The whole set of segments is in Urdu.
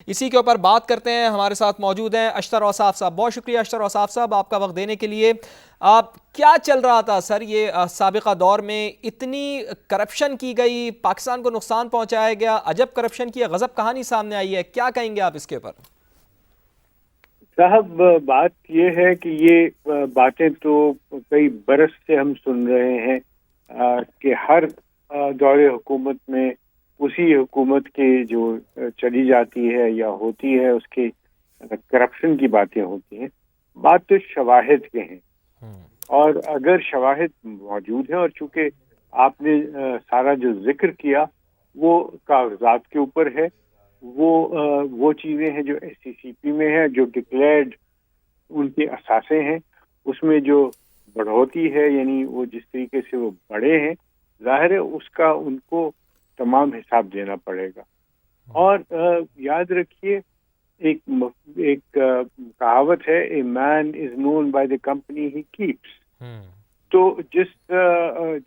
اسی کے اوپر بات کرتے ہیں. ہمارے ساتھ موجود ہیں اشتر اوصاف صاحب. بہت شکریہ اشتر اوصاف صاحب آپ کا وقت دینے کے لیے. آپ کیا چل رہا تھا سر یہ سابقہ دور میں اتنی کرپشن کی گئی, پاکستان کو نقصان پہنچایا گیا, عجب کرپشن کی غضب کہانی سامنے آئی ہے, کیا کہیں گے آپ اس کے اوپر؟ صاحب بات یہ ہے کہ یہ باتیں تو کئی برس سے ہم سن رہے ہیں کہ ہر دور حکومت میں اسی حکومت کی جو چلی جاتی ہے یا ہوتی ہے اس کی کرپشن کی باتیں ہوتی ہیں. بات تو شواہد کے ہیں, اور اگر شواہد موجود ہیں, اور چونکہ آپ نے سارا جو ذکر کیا وہ کاغذات کے اوپر ہے, وہ چیزیں ہیں جو ایس سی سی پی میں ہیں, جو ڈکلیئرڈ ان کے اثاثے ہیں, اس میں جو بڑھوتی ہے یعنی وہ جس طریقے سے وہ بڑھے ہیں, ظاہر ہے اس کا ان کو تمام حساب دینا پڑے گا. اور یاد رکھیے ایک کہاوت ہے, a man is known by the company he keeps. تو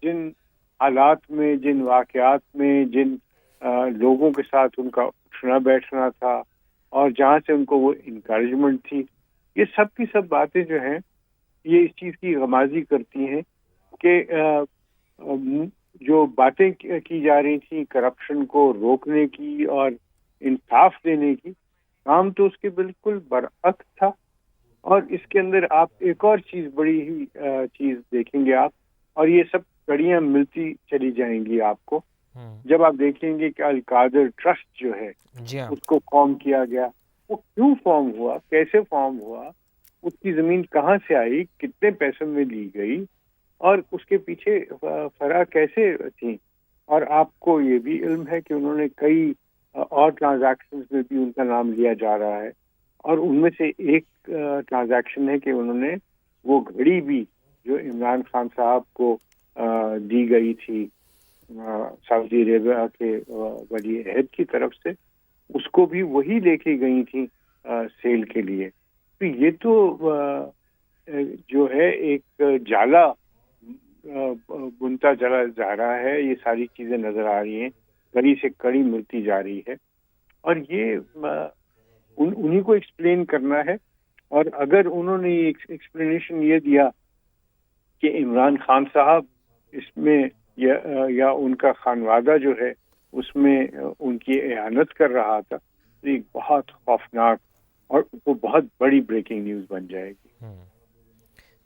جن حالات میں, جن واقعات میں, جن لوگوں کے ساتھ ان کا اٹھنا بیٹھنا تھا اور جہاں سے ان کو وہ انکریجمنٹ تھی, یہ سب کی سب باتیں جو ہیں یہ اس چیز کی غمازی کرتی ہیں کہ جو باتیں کی جا رہی تھیں کرپشن کو روکنے کی اور انصاف دینے کی, کام تو اس کے بالکل برعکس تھا. اور اس کے اندر آپ ایک اور چیز, بڑی ہی چیز دیکھیں گے آپ, اور یہ سب کڑیاں ملتی چلی جائیں گی آپ کو جب آپ دیکھیں گے کہ القادر ٹرسٹ جو ہے اس کو فارم کیا گیا. وہ کیوں فارم ہوا, کیسے فارم ہوا, اس کی زمین کہاں سے آئی, کتنے پیسوں میں لی گئی, اور اس کے پیچھے فرا کیسے تھی. اور آپ کو یہ بھی علم ہے کہ انہوں نے کئی اور ٹرانزیکشنز میں بھی ان کا نام لیا جا رہا ہے, اور ان میں سے ایک ٹرانزیکشن ہے کہ انہوں نے وہ گھڑی بھی جو عمران خان صاحب کو دی گئی تھی سعودی عربیہ کے ولی عہد کی طرف سے, اس کو بھی وہی لے کے گئی تھی سیل کے لیے. تو یہ تو جو ہے ایک جالا بنتا چلا جا رہا ہے, یہ ساری چیزیں نظر آ رہی ہیں, کڑی سے کڑی ملتی جا رہی ہے, اور یہ انہی کو ایکسپلین کرنا ہے. اور اگر انہوں نے ایکسپلینیشن یہ دیا کہ عمران خان صاحب اس میں یا ان کا خانوادہ جو ہے اس میں ان کی اعانت کر رہا تھا, تو ایک بہت خوفناک اور وہ بہت بڑی بریکنگ نیوز بن جائے گی.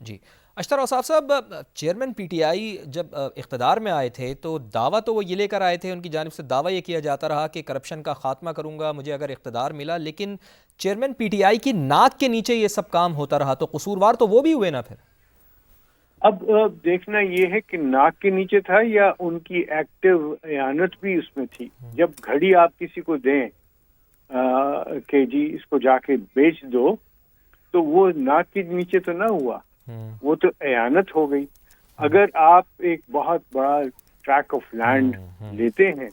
جی اشتر اوصاف صاحب, چیئرمین پی ٹی آئی جب اقتدار میں آئے تھے تو دعویٰ تو وہ یہ لے کر آئے تھے, ان کی جانب سے دعویٰ یہ کیا جاتا رہا کہ کرپشن کا خاتمہ کروں گا مجھے اگر اقتدار ملا, لیکن چیئرمین پی ٹی آئی کی ناک کے نیچے یہ سب کام ہوتا رہا, تو قصوروار تو وہ بھی ہوئے نا پھر. اب دیکھنا یہ ہے کہ ناک کے نیچے تھا یا ان کی ایکٹیو اعانت بھی اس میں تھی. جب گھڑی آپ کسی کو دیں کہ جی اس کو جا کے بیچ دو, تو وہ ناک کے نیچے تو نہ ہوا, وہ تو اعانت ہو گئی. اگر آپ ایک بہت بڑا ٹریک آف لینڈ لیتے ہیں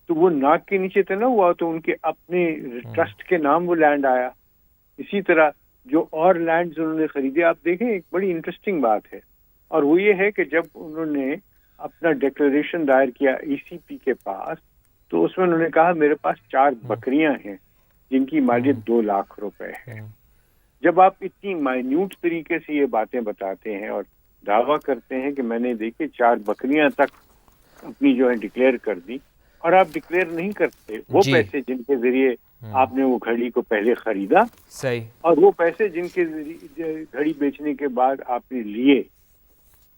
تو وہ ناک کے نیچے تو نہ ہوا, تو ان کے اپنے ٹرسٹ کے نام وہ لینڈ آیا. اسی طرح جو اور لینڈز انہوں نے خریدے, آپ دیکھیں ایک بڑی انٹرسٹنگ بات ہے, اور وہ یہ ہے کہ جب انہوں نے اپنا ڈیکلریشن دائر کیا ای سی پی کے پاس, تو اس میں انہوں نے کہا میرے پاس 4 بکریاں ہیں جن کی مالیت 2 لاکھ روپے ہے. جب آپ اتنی مائنیوٹ طریقے سے یہ باتیں بتاتے ہیں اور دعویٰ کرتے ہیں کہ میں نے دیکھے 4 بکریاں تک اپنی جو ہے ڈکلیئر کر دی, اور آپ ڈکلیئر نہیں کرتے وہ پیسے جن کے ذریعے آپ نے وہ گھڑی کو پہلے خریدا, صحیح, اور وہ پیسے جن کے ذریعے گھڑی بیچنے کے بعد آپ نے لیے,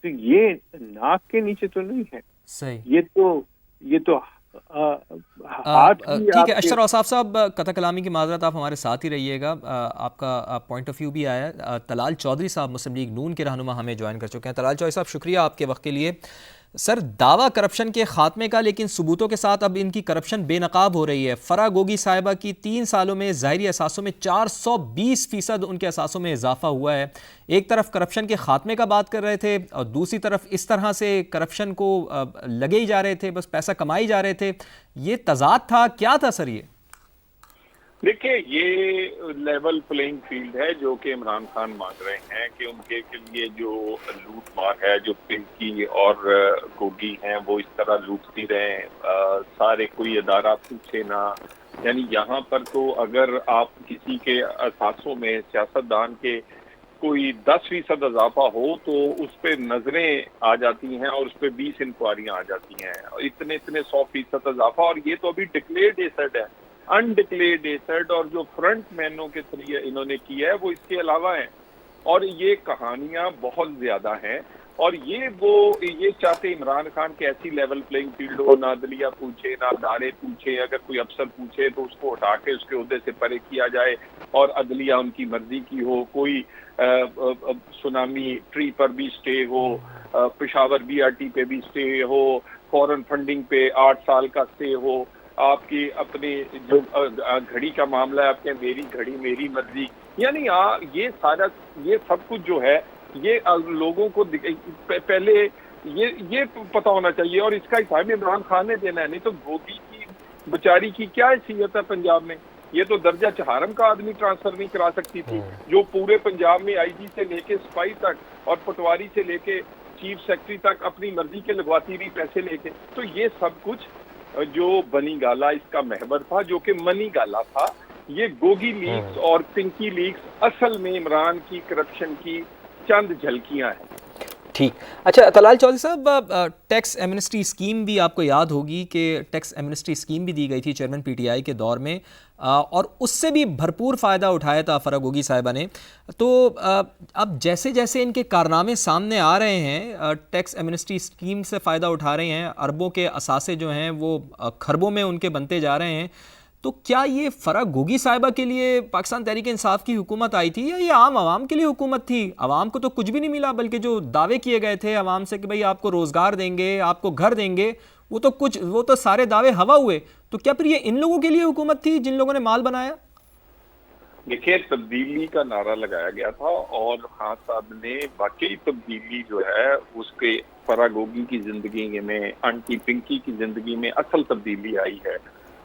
تو یہ ناک کے نیچے تو نہیں ہے. صحیح, یہ تو ہاتھ بھی ٹھیک ہے. آپ کے. اشتر اوصاف صاحب, قطع کلامی کی معذرت, آپ ہمارے ساتھ ہی رہیے گا, آپ کا پوائنٹ آف ویو بھی آیا. طلال چودھری صاحب مسلم لیگ نون کے رہنما ہمیں جوائن کر چکے ہیں. طلال چودھری صاحب شکریہ آپ کے وقت کے لیے. سر, دعویٰ کرپشن کے خاتمے کا, لیکن ثبوتوں کے ساتھ اب ان کی کرپشن بے نقاب ہو رہی ہے. فرا گوگی صاحبہ کی 3 سالوں میں ظاہری اثاثوں میں 420% ان کے اثاثوں میں اضافہ ہوا ہے. ایک طرف کرپشن کے خاتمے کا بات کر رہے تھے, اور دوسری طرف اس طرح سے کرپشن کو لگے ہی جا رہے تھے, بس پیسہ کمائی جا رہے تھے. یہ تضاد تھا, کیا تھا سر؟ یہ دیکھیں, یہ لیول پلینگ فیلڈ ہے جو کہ عمران خان مانگ رہے ہیں کہ ان کے لیے جو لوٹ مار ہے, جو پنکی اور گوگی ہیں وہ اس طرح لوٹتی رہیں, سارے کوئی ادارہ پوچھے نہ, یعنی یہاں پر تو اگر آپ کسی کے اثاثوں میں سیاستدان کے کوئی 10% اضافہ ہو تو اس پہ نظریں آ جاتی ہیں اور اس پہ 20 انکوائریاں آ جاتی ہیں، اتنے 100% اضافہ، اور یہ تو ابھی ڈکلیئرڈ ایسٹ ہے، انڈکلیئرڈ ایسٹ، اور جو فرنٹ مینوں کے ذریعے انہوں نے کیا ہے وہ اس کے علاوہ ہیں، اور یہ کہانیاں بہت زیادہ ہیں، اور یہ چاہتے عمران خان کے ایسی لیول پلینگ فیلڈ ہو، نہ عدلیہ پوچھے نہ ادارے پوچھے، اگر کوئی افسر پوچھے تو اس کو ہٹا کے اس کے عہدے سے پرے کیا جائے اور عدلیہ ان کی مرضی کی ہو، کوئی سونامی ٹری پر بھی سٹے ہو، پشاور بی آر ٹی پہ بھی سٹے ہو، فورن فنڈنگ پہ 8 سال کا سٹے ہو، آپ کی اپنی جو گھڑی کا معاملہ ہے، آپ کے میری گھڑی میری مرضی، یعنی یہ سب کچھ جو ہے یہ لوگوں کو پہلے یہ پتہ ہونا چاہیے، اور اس کا حساب عمران خان نے دینا ہے، نہیں تو گوگی کی بیچاری کی کیا حیثیت ہے پنجاب میں؟ یہ تو درجہ چہارم کا آدمی ٹرانسفر نہیں کرا سکتی تھی، جو پورے پنجاب میں آئی جی سے لے کے سپاہی تک اور پٹواری سے لے کے چیف سیکرٹری تک اپنی مرضی کے لگواتی رہی پیسے لے کے. تو یہ سب کچھ جو بنی گالا اس کا محور تھا، جو کہ منی گالا تھا. یہ گوگی لیکس اور پنکی لیکس اصل میں عمران کی کرپشن کی چند جھلکیاں ہیں. ٹھیک. اچھا طلال چودھری صاحب، ٹیکس ایمنسٹی اسکیم بھی آپ کو یاد ہوگی کہ ٹیکس ایمنسٹی اسکیم بھی دی گئی تھی چیئرمین پی ٹی آئی کے دور میں، اور اس سے بھی بھرپور فائدہ اٹھایا تھا فرح گوگی صاحبہ نے. تو اب جیسے جیسے ان کے کارنامے سامنے آ رہے ہیں، ٹیکس ایمنسٹی اسکیم سے فائدہ اٹھا رہے ہیں، اربوں کے اثاثے جو ہیں وہ کھربوں میں ان کے بنتے جا رہے ہیں، تو کیا یہ فرح گوگی صاحبہ کے لیے پاکستان تحریک انصاف کی حکومت آئی تھی، یا یہ عام عوام کے لیے حکومت تھی؟ عوام کو تو کچھ بھی نہیں ملا، بلکہ جو دعوے کیے گئے تھے عوام سے کہ بھئی آپ کو روزگار دیں گے، آپ کو گھر دیں گے، وہ تو سارے دعوے ہوا ہوئے. تو کیا پھر یہ ان لوگوں کے لیے حکومت تھی جن لوگوں نے مال بنایا؟ دیکھیے، تبدیلی کا نعرہ لگایا گیا تھا، اور خان صاحب نے واقعی تبدیلی جو ہے اس کے فرح گوگی کی زندگی میں، آنٹی پنکی کی زندگی میں اصل تبدیلی آئی ہے.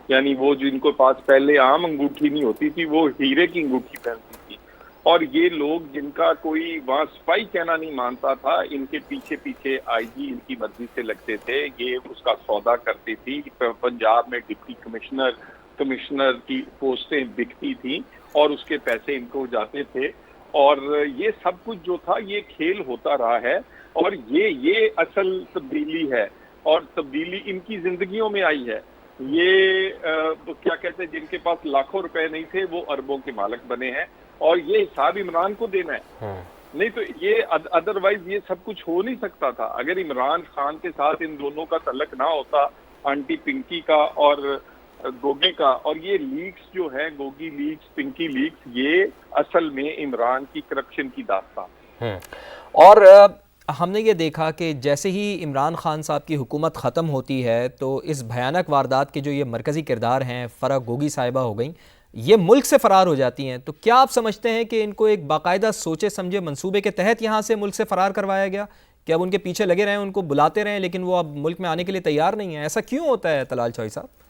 یعنی وہ جن کو پاس پہلے عام انگوٹھی نہیں ہوتی تھی، وہ ہیرے کی انگوٹھی پہنتی تھی، اور یہ لوگ جن کا کوئی وہاں سپاہی کہنا نہیں مانتا تھا، ان کے پیچھے پیچھے آئی جی ان کی مرضی سے لگتے تھے، یہ اس کا سودا کرتی تھی. پنجاب میں ڈپٹی کمشنر کی پوسٹیں بکتی تھیں اور اس کے پیسے ان کو جاتے تھے، اور یہ سب کچھ جو تھا یہ کھیل ہوتا رہا ہے، اور یہ اصل تبدیلی ہے، اور تبدیلی ان کی زندگیوں میں آئی ہے. یہ کیا کہتے ہیں، جن کے پاس لاکھوں روپے نہیں تھے وہ اربوں کے مالک بنے ہیں، اور یہ حساب عمران کو دینا ہے. نہیں تو یہ ادروائز یہ سب کچھ ہو نہیں سکتا تھا. اگر عمران خان کے ساتھ ان دونوں کا تعلق نہ ہوتا، آنٹی پنکی کا اور گوگی کا، اور یہ لیکس جو ہے گوگی لیکس پنکی لیکس، یہ اصل میں عمران کی کرپشن کی داستان. اور ہم نے یہ دیکھا کہ جیسے ہی عمران خان صاحب کی حکومت ختم ہوتی ہے تو اس بھیانک واردات کے جو یہ مرکزی کردار ہیں، فرح گوگی صاحبہ ہو گئیں، یہ ملک سے فرار ہو جاتی ہیں. تو کیا آپ سمجھتے ہیں کہ ان کو ایک باقاعدہ سوچے سمجھے منصوبے کے تحت یہاں سے ملک سے فرار کروایا گیا، کہ اب ان کے پیچھے لگے رہیں، ان کو بلاتے رہیں، لیکن وہ اب ملک میں آنے کے لیے تیار نہیں ہیں؟ ایسا کیوں ہوتا ہے طلال چوئی صاحب؟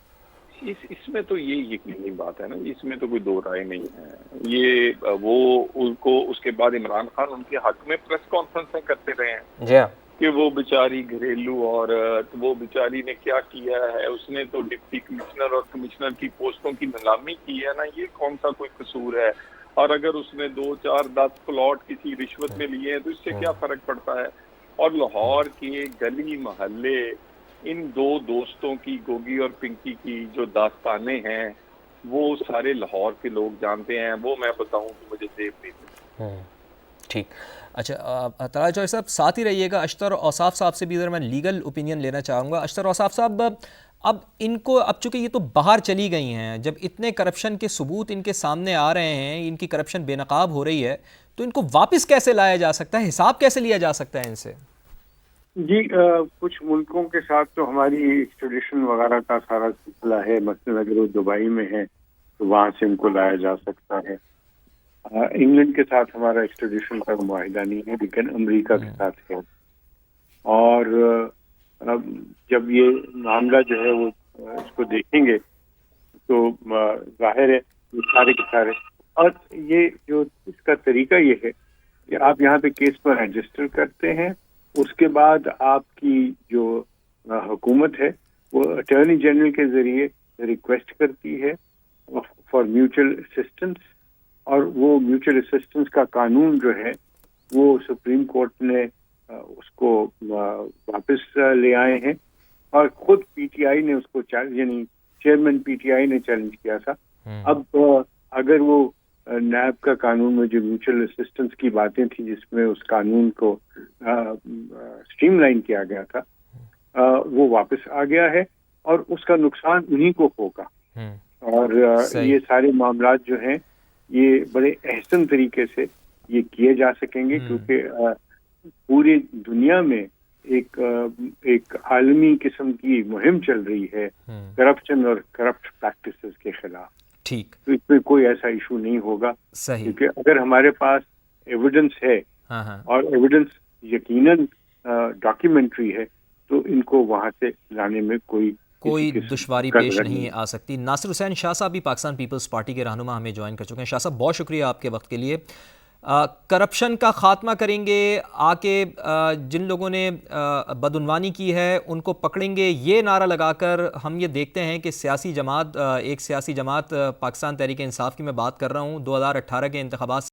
اس میں تو یہ یقینی بات ہے نا، اس میں تو کوئی دو رائے نہیں ہے. یہ وہ ان کو اس کے بعد عمران خان ان کے حق میں پریس کانفرنسیں کرتے رہے ہیں. جی ہاں. کہ وہ بیچاری گھریلو عورت، وہ بیچاری نے کیا کیا ہے، اس نے تو ڈپٹی کمشنر اور کمشنر کی پوسٹوں کی نیلامی کی ہے نا، یہ کون سا کوئی قصور ہے؟ اور اگر اس نے 2 4 10 پلاٹ کسی رشوت میں لیے ہیں تو اس سے کیا فرق پڑتا ہے؟ اور لاہور کے گلی محلے ان دو دوستوں کی، گوگی اور پنکی کی جو داستانیں ہیں، وہ سارے لاہور کے لوگ جانتے ہیں. وہ میں بتاؤں کہ مجھے زیب نہیں دے. ٹھیک. اچھا طلال چوئی صاحب ساتھ ہی رہیے گا. اشتر اوصاف صاحب سے بھی ذرا میں لیگل اوپینین لینا چاہوں گا. اشتر اوصاف صاحب، اب ان کو، اب چونکہ یہ تو باہر چلی گئی ہیں، جب اتنے کرپشن کے ثبوت ان کے سامنے آ رہے ہیں، ان کی کرپشن بے نقاب ہو رہی ہے، تو ان کو واپس کیسے لایا جا سکتا ہے، حساب کیسے لیا جا سکتا ہے ان سے؟ جی کچھ ملکوں کے ساتھ تو ہماری ایکسٹریڈیشن وغیرہ کا سارا سلسلہ ہے. مثلاً اگر وہ دبئی میں ہے تو وہاں سے ان کو لایا جا سکتا ہے. انگلینڈ کے ساتھ ہمارا ایکسٹریڈیشن کا معاہدہ نہیں ہے، لیکن امریکہ کے ساتھ ہے. اور جب یہ معاملہ جو ہے وہ اس کو دیکھیں گے تو ظاہر ہے یہ سارے کے سارے، اور یہ جو اس کا طریقہ یہ ہے کہ آپ یہاں پہ کیس پر رجسٹر کرتے ہیں، اس کے بعد آپ کی جو حکومت ہے وہ اٹارنی جنرل کے ذریعے ریکویسٹ کرتی ہے فار میوچل اسسٹنس، اور وہ میوچل اسسٹنس کا قانون جو ہے وہ سپریم کورٹ نے اس کو واپس لے آئے ہیں، اور خود پی ٹی آئی نے اس کو یعنی چیئرمین پی ٹی آئی نے چیلنج کیا تھا۔ اب اگر وہ نیب کا قانون میں جو میوچل اسسٹنس کی باتیں تھیں جس میں اس قانون کو اسٹریم لائن کیا گیا تھا، وہ واپس آ گیا ہے، اور اس کا نقصان انہی کو ہوگا، اور یہ سارے معاملات جو ہیں یہ بڑے احسن طریقے سے یہ کیے جا سکیں گے، کیونکہ پوری دنیا میں ایک عالمی قسم کی مہم چل رہی ہے کرپشن اور کرپٹ پریکٹسز کے خلاف۔ ٹھیک، تو اس میں کوئی ایسا ایشو نہیں ہوگا، صحیح، کیونکہ اگر ہمارے پاس ایویڈنس ہے اور ایویڈنس یقیناً ڈاکیومنٹری ہے تو ان کو وہاں سے لانے میں کوئی دشواری پیش نہیں آ سکتی۔ ناصر حسین شاہ صاحب بھی پاکستان پیپلز پارٹی کے رہنما ہمیں جوائن کر چکے ہیں۔ شاہ صاحب بہت شکریہ آپ کے وقت کے لیے۔ کرپشن کا خاتمہ کریں گے آ کے، جن لوگوں نے بدعنوانی کی ہے ان کو پکڑیں گے، یہ نعرہ لگا کر ہم یہ دیکھتے ہیں کہ ایک سیاسی جماعت پاکستان تحریک انصاف کی میں بات کر رہا ہوں 2018 کے انتخابات